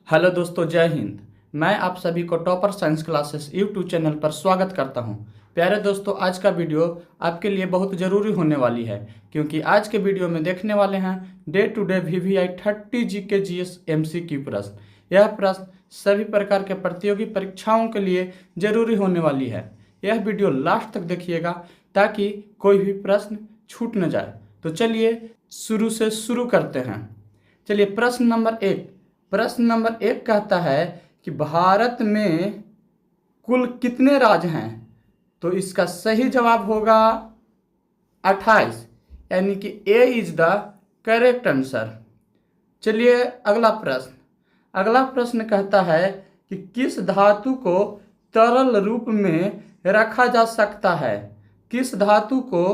Hello दोस्तों, जय हिंद। मैं आप सभी को topper science classes YouTube channel पर स्वागत करता हूं। प्यारे दोस्तों, आज का वीडियो आपके लिए बहुत ज़रूरी होने वाली है, क्योंकि आज के वीडियो में देखने वाले हैं day to day VVI 30 GK GS MCQ प्रश्न। यह प्रश्न सभी प्रकार के प्रतियोगी परीक्षाओं के लिए ज़रूरी होने वाली है। यह वीडियो लास्ट तक देखिएगा ताकि कोई भी प्रश्न छूट न जाए। तो चलिए शुरू से शुरू करते हैं। चलिए प्रश्न नंबर एक कहता है कि भारत में कुल कितने राज्य हैं। तो इसका सही जवाब होगा 28, यानी कि ए इज द करेक्ट आंसर। चलिए अगला प्रश्न कहता है कि किस धातु को तरल रूप में रखा जा सकता है। किस धातु को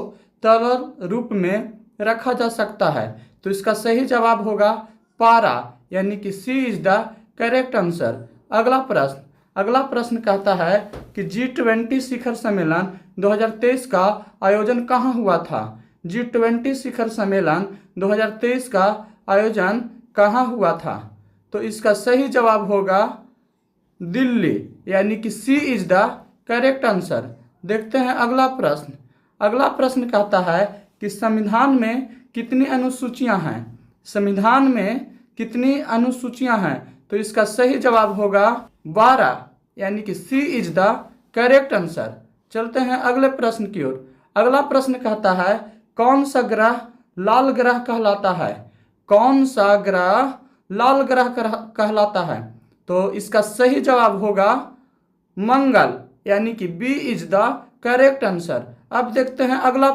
तरल रूप में रखा जा सकता है। तो इसका सही जवाब होगा पारा, यानी कि सी इज द करेक्ट आंसर। अगला प्रश्न कहता है कि G20 शिखर सम्मेलन 2023 का आयोजन कहाँ हुआ था। G20 शिखर सम्मेलन 2023 का आयोजन कहाँ हुआ था। तो इसका सही जवाब होगा दिल्ली, यानी कि सी इज द करेक्ट आंसर। देखते हैं अगला प्रश्न कहता है कि संविधान में कितनी अनुसूचियां हैं। संविधान में कितनी अनुसूचियां हैं। तो इसका सही जवाब होगा 12, यानी कि सी इज द करेक्ट आंसर। चलते हैं अगले प्रश्न की ओर। अगला प्रश्न कहता है कौन सा ग्रह लाल ग्रह कहलाता है। कौन सा ग्रह लाल ग्रह कहलाता है। तो इसका सही जवाब होगा मंगल, यानी कि B is the correct answer. अब देखते हैं अगला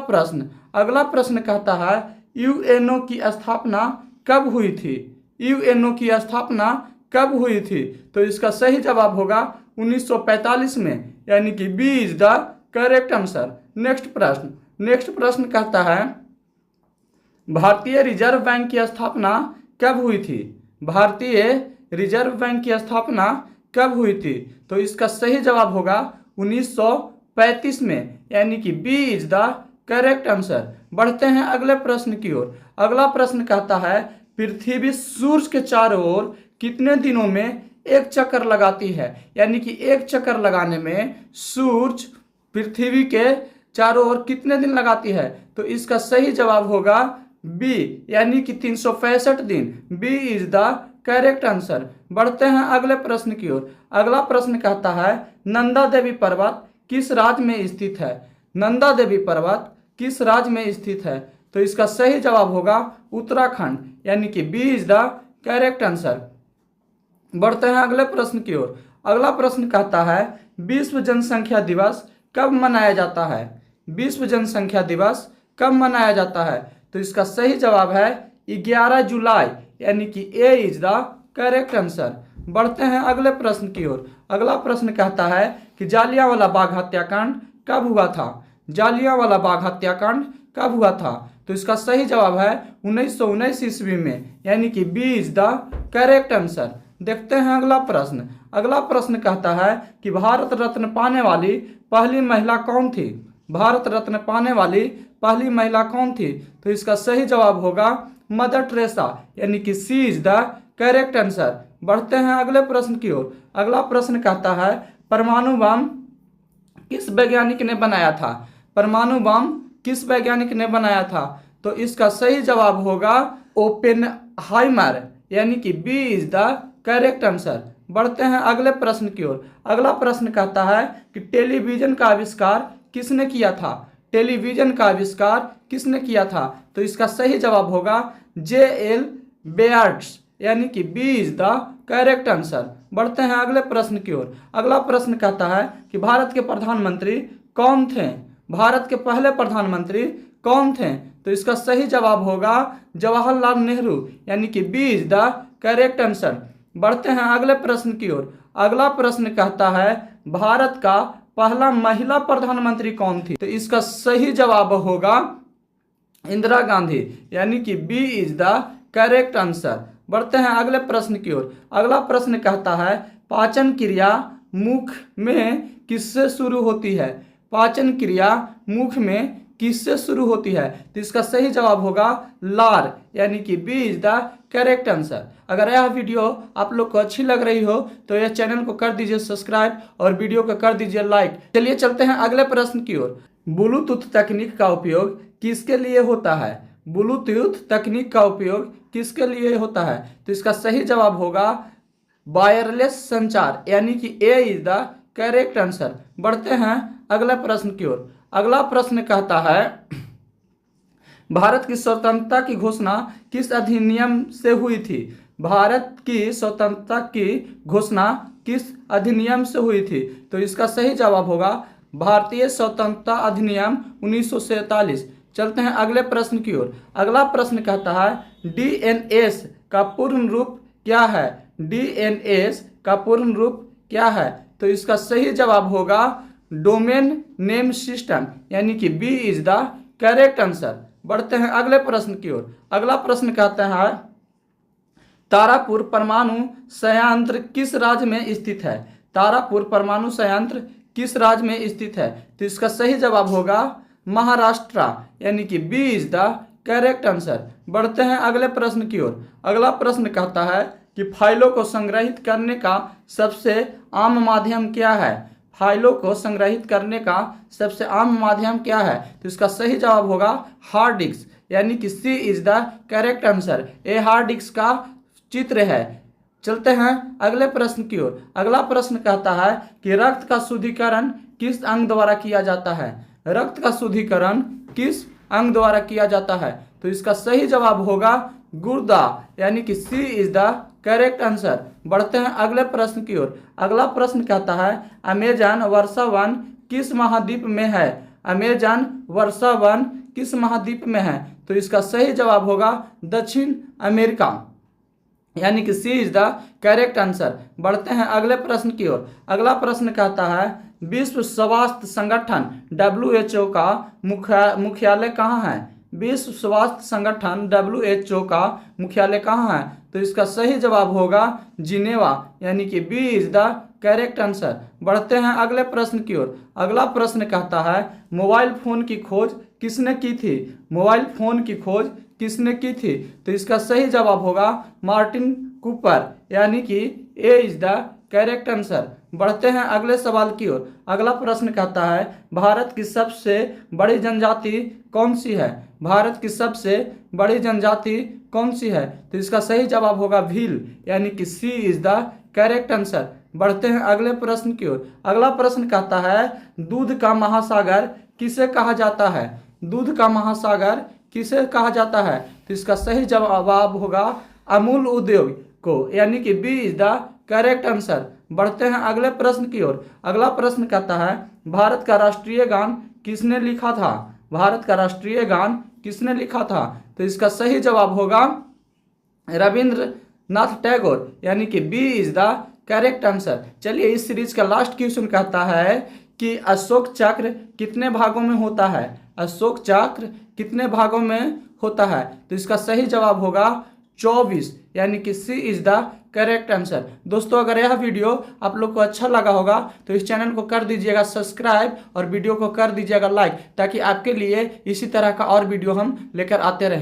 प्रश्न कहता है यूएनओ की स्थापना कब हुई थी। यूएनओ की स्थापना कब हुई थी। तो इसका सही जवाब होगा 1945 में, यानी कि B is the correct answer. Next प्रश्न कहता है भारतीय रिजर्व बैंक की स्थापना कब हुई थी। भारतीय रिजर्व बैंक की स्थापना कब हुई थी। तो इसका सही जवाब होगा 1935 में, यानी कि B is the correct answer. बढ़ते हैं अगले प्रश्न की ओर। अगला प्रश्न कहता है पृथ्वी सूर्य के चारों ओर कितने दिनों में एक चक्कर लगाती है। यानी कि एक चक्कर लगाने में सूर्य पृथ्वी के चारों ओर कितने दिन लगाती है। तो इसका सही जवाब होगा बी, यानी कि 365 दिन। B is the correct answer. बढ़ते हैं अगले प्रश्न की ओर। अगला प्रश्न कहता है नंदा देवी पर्वत किस राज्य में स्थित है। नंदा देवी पर्वत किस राज्य में स्थित है। तो इसका सही जवाब होगा उत्तराखंड, यानी कि B is the correct answer. बढ़ते हैं अगले प्रश्न की ओर। अगला प्रश्न कहता है विश्व जनसंख्या दिवस कब मनाया जाता है। विश्व जनसंख्या दिवस कब मनाया जाता है। तो इसका सही जवाब है 11 जुलाई, यानी कि ए इज द करेक्ट आंसर। बढ़ते हैं अगले प्रश्न की ओर। अगला प्रश्न कहता है कि जालियांवाला बाग हत्याकांड कब हुआ था। जालियांवाला बाग हत्याकांड कब हुआ था। तो इसका सही जवाब है 1919 ईस्वी में, यानी कि B is the correct answer. देखते हैं अगला प्रश्न कहता है कि भारत रत्न पाने वाली पहली महिला कौन थी। भारत रत्न पाने वाली पहली महिला कौन थी। तो इसका सही जवाब होगा मदर टेरेसा, यानी कि सी इज द करेक्ट आंसर। बढ़ते हैं अगले प्रश्न की ओर। अगला प्रश्न कहता है परमाणु बम किस वैज्ञानिक ने बनाया था। परमाणु बम किस वैज्ञानिक ने बनाया था। तो इसका सही जवाब होगा ओपेनहाइमर, यानी कि B is the correct answer. बढ़ते हैं अगले प्रश्न की ओर। अगला प्रश्न कहता है कि टेलीविजन का आविष्कार किसने किया था। टेलीविजन का आविष्कार किसने किया था। तो इसका सही जवाब होगा J.L. बेयर्ड्स, यानी कि B is the correct answer. बढ़ते हैं अगले प्रश्न की ओर। अगला प्रश्न कहता है कि भारत के प्रधानमंत्री कौन थे। भारत के पहले प्रधानमंत्री कौन थे। तो इसका सही जवाब होगा जवाहरलाल नेहरू, यानी कि B is the correct answer. बढ़ते हैं अगले प्रश्न की ओर। अगला प्रश्न कहता है भारत का पहला महिला प्रधानमंत्री कौन थी। तो इसका सही जवाब होगा इंदिरा गांधी, यानी कि B is the correct answer. बढ़ते हैं अगले प्रश्न की ओर। अगला प्रश्न कहता है पाचन क्रिया मुख में किससे शुरू होती है। पाचन क्रिया मुख में किससे शुरू होती है। तो इसका सही जवाब होगा लार, यानी कि B is the correct answer. अगर यह वीडियो आप लोग को अच्छी लग रही हो तो यह चैनल को कर दीजिए सब्सक्राइब और वीडियो को कर दीजिए लाइक। चलिए चलते हैं अगले प्रश्न की ओर। ब्लूटूथ तकनीक का उपयोग किसके लिए होता है? ब्लूटूथ तकनीक का उपयोग किसके लिए होता है? तो इसका सही जवाब होगा वायरलेस संचार, यानी कि ए इज द करेक्ट आंसर। बढ़ते हैं अगले प्रश्न की ओर। अगला प्रश्न कहता है भारत की स्वतंत्रता की घोषणा किस अधिनियम से हुई थी? भारत की स्वतंत्रता की घोषणा किस अधिनियम से हुई थी? तो इसका सही जवाब होगा भारतीय स्वतंत्रता अधिनियम 1947। चलते हैं अगले प्रश्न की ओर। अगला प्रश्न कहता है डीएनएस का पूर्ण रूप क्या है? डीएनएस का पूर्ण रूप क्या है? तो इसका सही जवाब होगा डोमेन नेम सिस्टम, यानी कि B is the correct answer. बढ़ते हैं अगले प्रश्न की ओर। अगला प्रश्न कहता है तारापुर परमाणु संयंत्र किस राज्य में स्थित है? तारापुर परमाणु संयंत्र किस राज्य में स्थित है? तो इसका सही जवाब होगा महाराष्ट्र, यानी कि B is the correct answer. बढ़ते हैं अगले प्रश्न की ओर। अगला प्रश्न कहता है कि फाइलों को संग्रहित करने का सबसे आम माध्यम क्या है? फाइलों को संग्रहित करने का सबसे आम माध्यम क्या है? तो इसका सही जवाब होगा हार्ड डिस्क, यानी कि सी इज द करेक्ट आंसर। ये हार्ड डिस्क का चित्र है। चलते हैं अगले प्रश्न की ओर। अगला प्रश्न कहता है कि रक्त का शुद्धिकरण किस अंग द्वारा किया जाता है? रक्त का शुद्धिकरण किस अंग द्वारा किया जाता है? तो इसका सही जवाब होगा गुर्दा, यानी कि सी इज द करेक्ट आंसर। बढ़ते हैं अगले प्रश्न की ओर। अगला प्रश्न कहता है अमेजन वर्षा वन किस महाद्वीप में है? अमेजन वर्षा वन किस महाद्वीप में है? तो इसका सही जवाब होगा दक्षिण अमेरिका, यानी कि सी इज द करेक्ट आंसर। बढ़ते हैं अगले प्रश्न की ओर। अगला प्रश्न कहता है विश्व स्वास्थ्य संगठन WHO का मुख्यालय कहाँ है? विश्व स्वास्थ्य संगठन WHO का मुख्यालय कहाँ है? तो इसका सही जवाब होगा जिनेवा, यानी कि B is the correct answer. बढ़ते हैं अगले प्रश्न की ओर। अगला प्रश्न कहता है मोबाइल फोन की खोज किसने की थी? मोबाइल फोन की खोज किसने की थी? तो इसका सही जवाब होगा मार्टिन कूपर, यानी कि ए इज द करेक्ट आंसर। बढ़ते हैं अगले सवाल की ओर। अगला प्रश्न कहता है भारत की सबसे बड़ी जनजाति कौन सी है? भारत की सबसे बड़ी जनजाति कौन सी है? तो इसका सही जवाब होगा भील, यानी कि सी इज द करेक्ट आंसर। बढ़ते हैं अगले प्रश्न की ओर। अगला प्रश्न कहता है दूध का महासागर किसे कहा जाता है? दूध का महासागर किसे कहा जाता है? तो इसका सही जवाब होगा अमूल उद्योग को, यानी कि B is the correct answer. बढ़ते हैं अगले प्रश्न की ओर। अगला प्रश्न कहता है भारत का राष्ट्रीय गान किसने लिखा था? भारत का राष्ट्रीय गान किसने लिखा था? तो इसका सही जवाब होगा रविंद्रनाथ टैगोर, यानी कि B is the correct answer. चलिए इस सीरीज का लास्ट क्वेश्चन कहता है कि अशोक चक्र कितने भागों में होता है? अशोक चक्र कितने भागों में होता है? तो इसका सही जवाब होगा 24, यानी कि सी इज द करेक्ट आंसर। दोस्तों अगर यह वीडियो आप लोग को अच्छा लगा होगा तो इस चैनल को कर दीजिएगा सब्सक्राइब और वीडियो को कर दीजिएगा लाइक, ताकि आपके लिए इसी तरह का और वीडियो हम लेकर आते रहें।